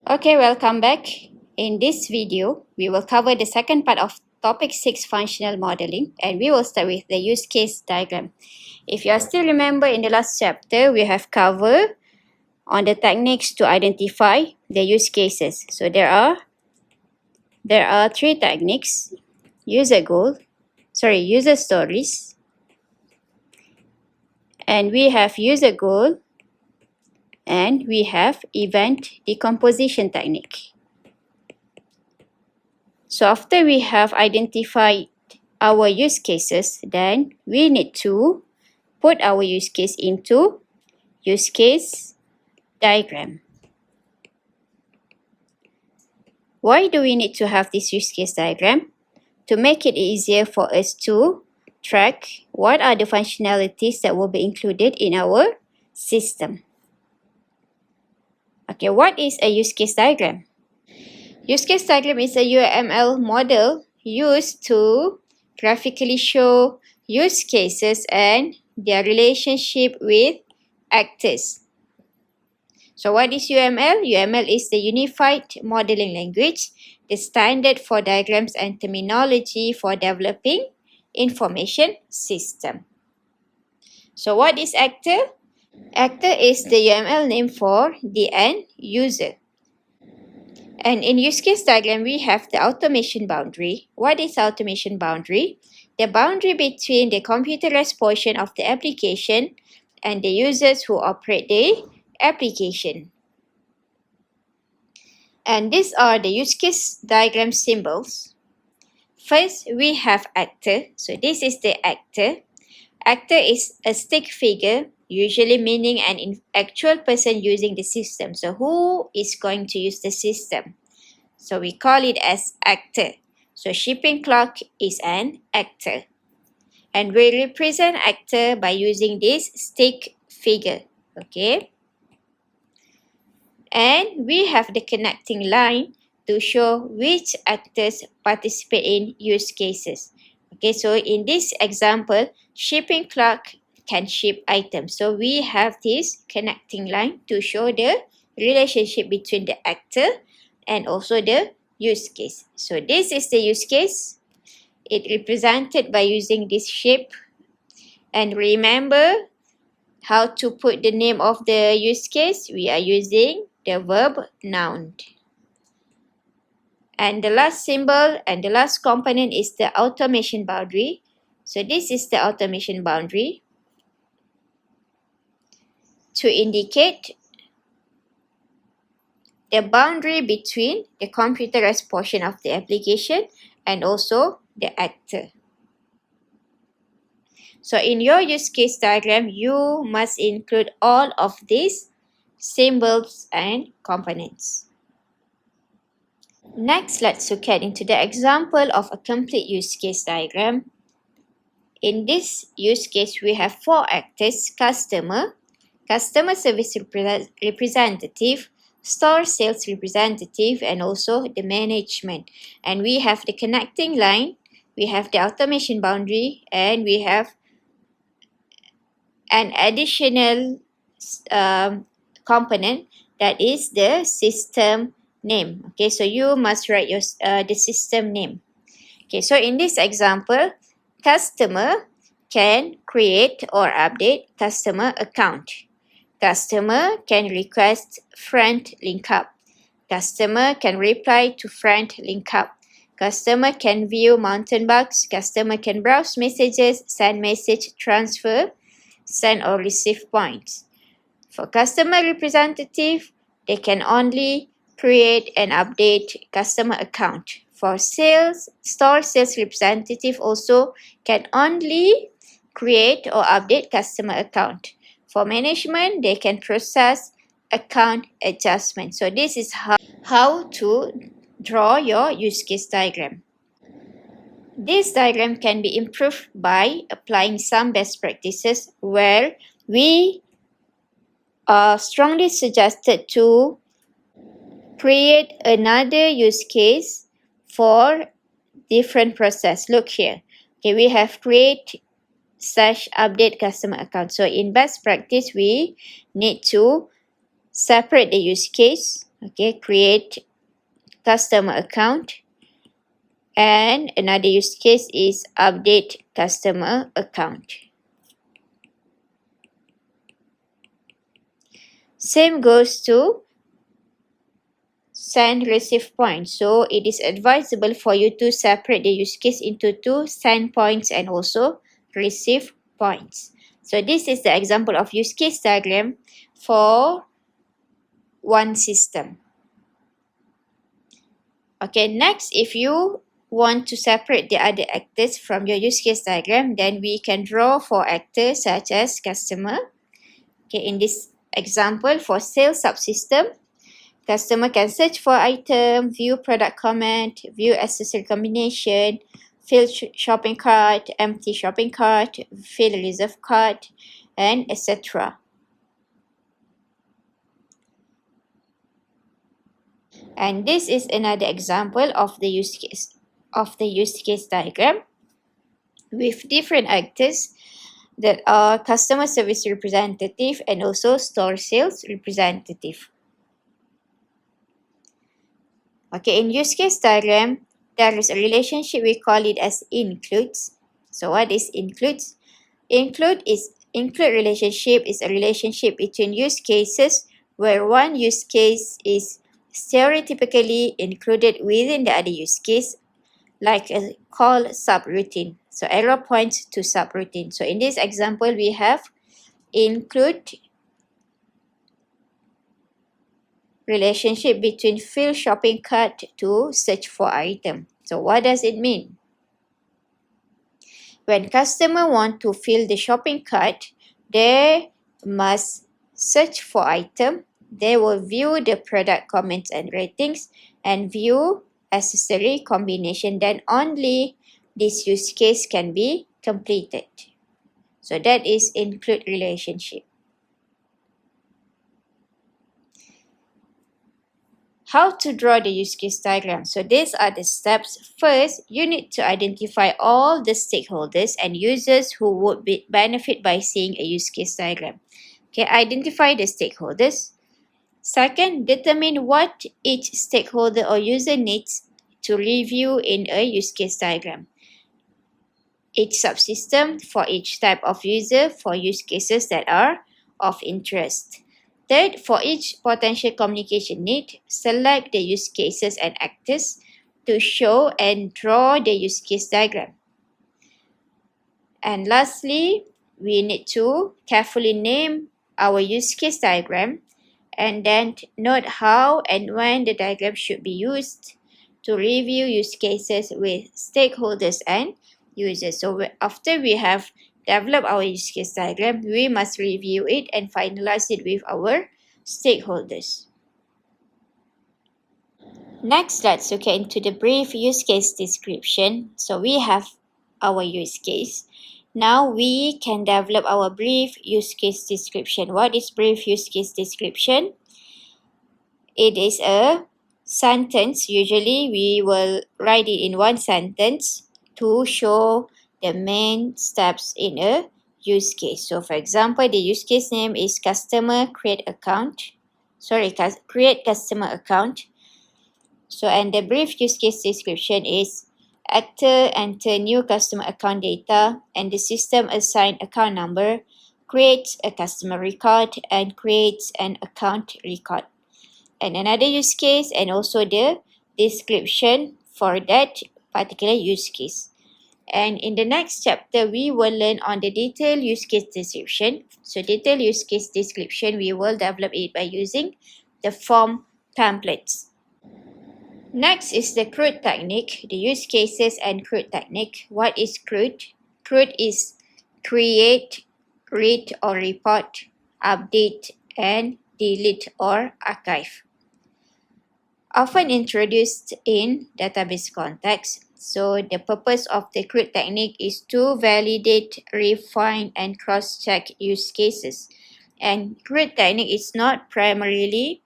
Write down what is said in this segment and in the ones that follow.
Okay, welcome back. In this video, we will cover the second part of topic 6 functional modeling, and we will start with the use case diagram. If you are still remember in the last chapter, we have covered on the techniques to identify the use cases. So there are three techniques: user stories, and we have user goal, and we have event decomposition technique. So after we have identified our use cases, then we need to put our use case into use case diagram. Why do we need to have this use case diagram? To make it easier for us to track what are the functionalities that will be included in our system. Okay, what is a use case diagram? Use case diagram is a UML model used to graphically show use cases and their relationship with actors. So what is UML? UML is the Unified Modeling Language, the standard for diagrams and terminology for developing information system. So what is actor? Actor is the UML name for the end user. And in use case diagram, we have the automation boundary. What is automation boundary? The boundary between the computerized portion of the application and the users who operate the application. And these are the use case diagram symbols. First, we have actor. So this is the actor. Actor is a stick figure, usually meaning an actual person using the system. So who is going to use the system? So we call it as actor. So shipping clock is an actor. And we represent actor by using this stick figure. Okay. And we have the connecting line to show which actors participate in use cases. Okay, so in this example, shipping clerk can ship items. So we have this connecting line to show the relationship between the actor and also the use case. So this is the use case. It represented by using this shape. And remember how to put the name of the use case. We are using the verb noun. And the last symbol and the last component is the automation boundary. So this is the automation boundary to indicate the boundary between the computerized portion of the application and also the actor. So in your use case diagram, you must include all of these symbols and components. Next, let's look at into the example of a complete use case diagram. In this use case, we have four actors: customer service representative, store sales representative, and also the management. And we have the connecting line, we have the automation boundary, and we have an additional component, that is the system name. Okay, so you must write your the system name. Okay, so in this example, customer can create or update customer account. Customer can request friend link up. Customer can reply to friend link up. Customer can view mountain bugs. Customer can browse messages, send message, transfer, send or receive points. For customer representative, they can only create and update customer account. For store sales representative also can only create or update customer account. For management, they can process account adjustment. So this is how to draw your use case diagram. This diagram can be improved by applying some best practices where we are strongly suggested to create another use case for different process. Look here. Okay, we have create / update customer account. So in best practice, we need to separate the use case Okay, create customer account. And another use case is update customer account. Same goes to send receive points. So it is advisable for you to separate the use case into two: send points and also receive points. So this is the example of use case diagram for one system. Okay, next, if you want to separate the other actors from your use case diagram, then we can draw for actors such as customer. Okay, in this example, for sales subsystem, customer can search for item, view product comment, view accessory combination, fill shopping cart, empty shopping cart, fill reserve cart, and etc. And this is another example of the use case diagram with different actors that are customer service representative and also store sales representative. Okay, in use case diagram, there is a relationship, we call it as includes. So what is includes? Include relationship is a relationship between use cases where one use case is stereotypically included within the other use case, like a call subroutine. So arrow points to subroutine. So in this example, we have include relationship between fill shopping cart to search for item. So what does it mean? When customer want to fill the shopping cart, they must search for item. They will view the product comments and ratings and view accessory combination. Then only this use case can be completed. So that is include relationship. How to draw the use case diagram. So these are the steps. First, you need to identify all the stakeholders and users who would benefit by seeing a use case diagram. Okay, identify the stakeholders. Second, determine what each stakeholder or user needs to review in a use case diagram. Each subsystem for each type of user for use cases that are of interest. Third, for each potential communication need, select the use cases and actors to show and draw the use case diagram. And lastly, we need to carefully name our use case diagram and then note how and when the diagram should be used to review use cases with stakeholders and users. So after we have developed our use case diagram, we must review it and finalize it with our stakeholders. Next, let's look into the brief use case description. So we have our use case. Now we can develop our brief use case description. What is brief use case description? It is a sentence. Usually we will write it in one sentence to show the main steps in a use case. So for example, the use case name is customer create account. Create customer account. So and the brief use case description is actor enter new customer account data and the system assign account number, creates a customer record and creates an account record. And another use case and also the description for that particular use case. And in the next chapter, we will learn on the detailed use case description. So detailed use case description, we will develop it by using the form templates. Next is the CRUD technique, the use cases and CRUD technique. What is CRUD? CRUD is create, read or report, update, and delete or archive. Often introduced in database context. So the purpose of the CRUD technique is to validate, refine, and cross-check use cases. And CRUD technique is not primarily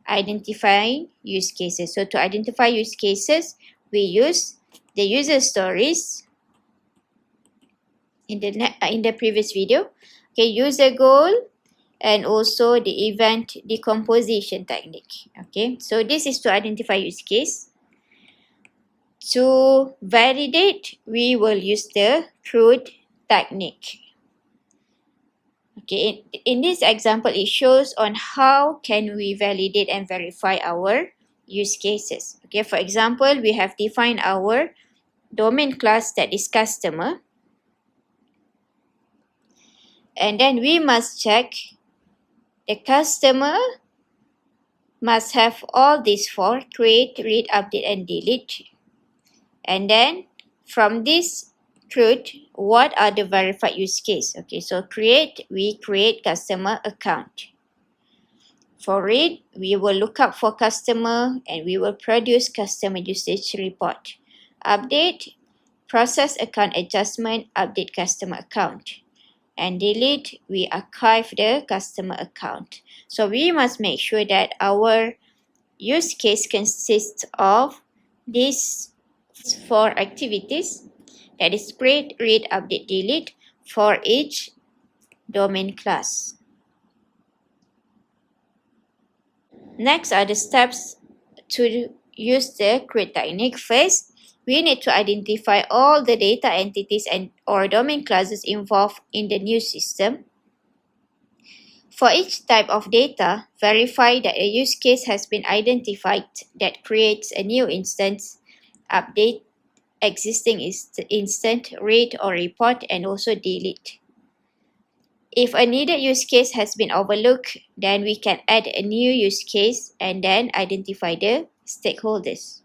identifying use cases. So to identify use cases, we use the user stories in the previous video. Okay, user goal, and also the event decomposition technique. Okay, so this is to identify use case. To validate, we will use the CRUD technique. Okay, in this example, it shows on how can we validate and verify our use cases. Okay, for example, we have defined our domain class that is customer. And then we must check the customer must have all these four: create, read, update, and delete. And then from this CRUD, what are the verified use case? Okay, so create, we create customer account. For read, we will look up for customer and we will produce customer usage report. Update, process account adjustment, update customer account. And delete, we archive the customer account. So we must make sure that our use case consists of these four activities, that is create, read, update, delete for each domain class. Next are the steps to use the CRUD technique. First, we need to identify all the data entities and or domain classes involved in the new system. For each type of data, verify that a use case has been identified that creates a new instance, update existing instance, read or report, and also delete. If a needed use case has been overlooked, then we can add a new use case and then identify the stakeholders.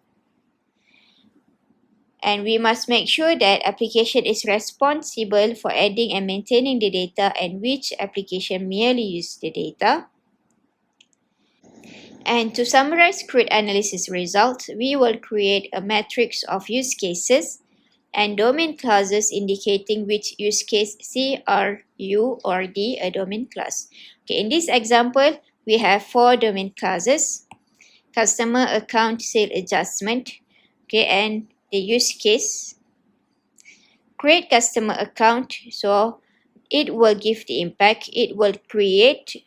And we must make sure that application is responsible for adding and maintaining the data and which application merely use the data. And to summarize CRUD analysis results, we will create a matrix of use cases and domain classes indicating which use case C, R, U, or D a domain class. Okay, in this example, we have four domain classes: customer account, sale adjustment, okay, and the use case. Create customer account, so it will give the impact, it will create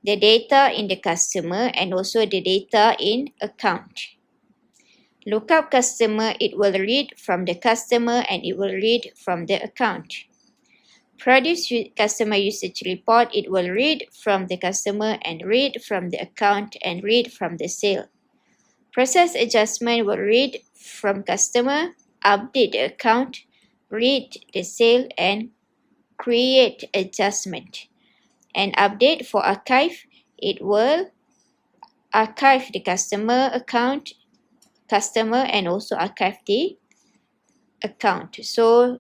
the data in the customer and also the data in account. Lookup customer, it will read from the customer and it will read from the account. Produce customer usage report, it will read from the customer and read from the account and read from the sale. Process adjustment will read from customer, update the account, read the sale, and create adjustment. And update for archive, it will archive the customer account, customer, and also archive the account. So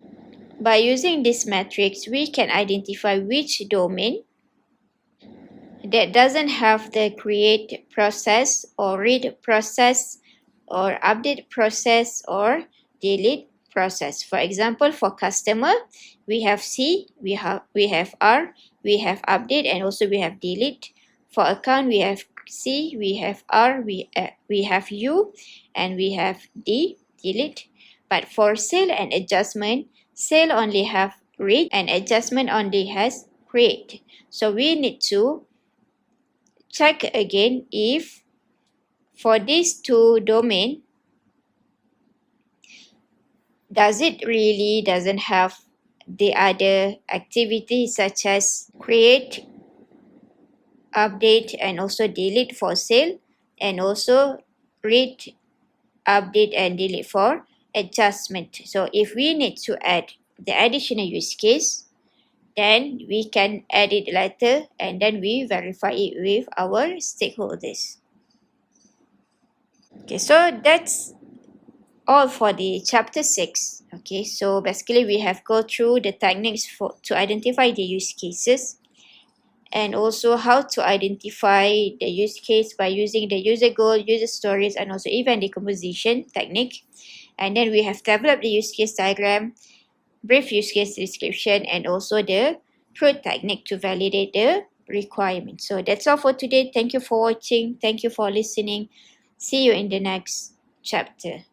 by using this matrix, we can identify which domain that doesn't have the create process or read process or update process or delete process. For example, for customer, we have C, we have R, we have update, and also we have delete. For account, we have C, we have R, we have U, and we have D, delete. But for sale and adjustment, sale only have read and adjustment only has create. So we need to check again if for these two domain, does it really doesn't have the other activities such as create, update, and also delete for sale, and also read, update, and delete for adjustment. So if we need to add the additional use case, then we can add it later and then we verify it with our stakeholders. Okay, so that's all for the chapter 6. Okay, so basically we have go through the techniques to identify the use cases and also how to identify the use case by using the user goal, user stories, and also event decomposition technique. And then we have developed the use case diagram, brief use case description, and also the CRUD technique to validate the requirement. So that's all for today. Thank you for watching. Thank you for listening. See you in the next chapter.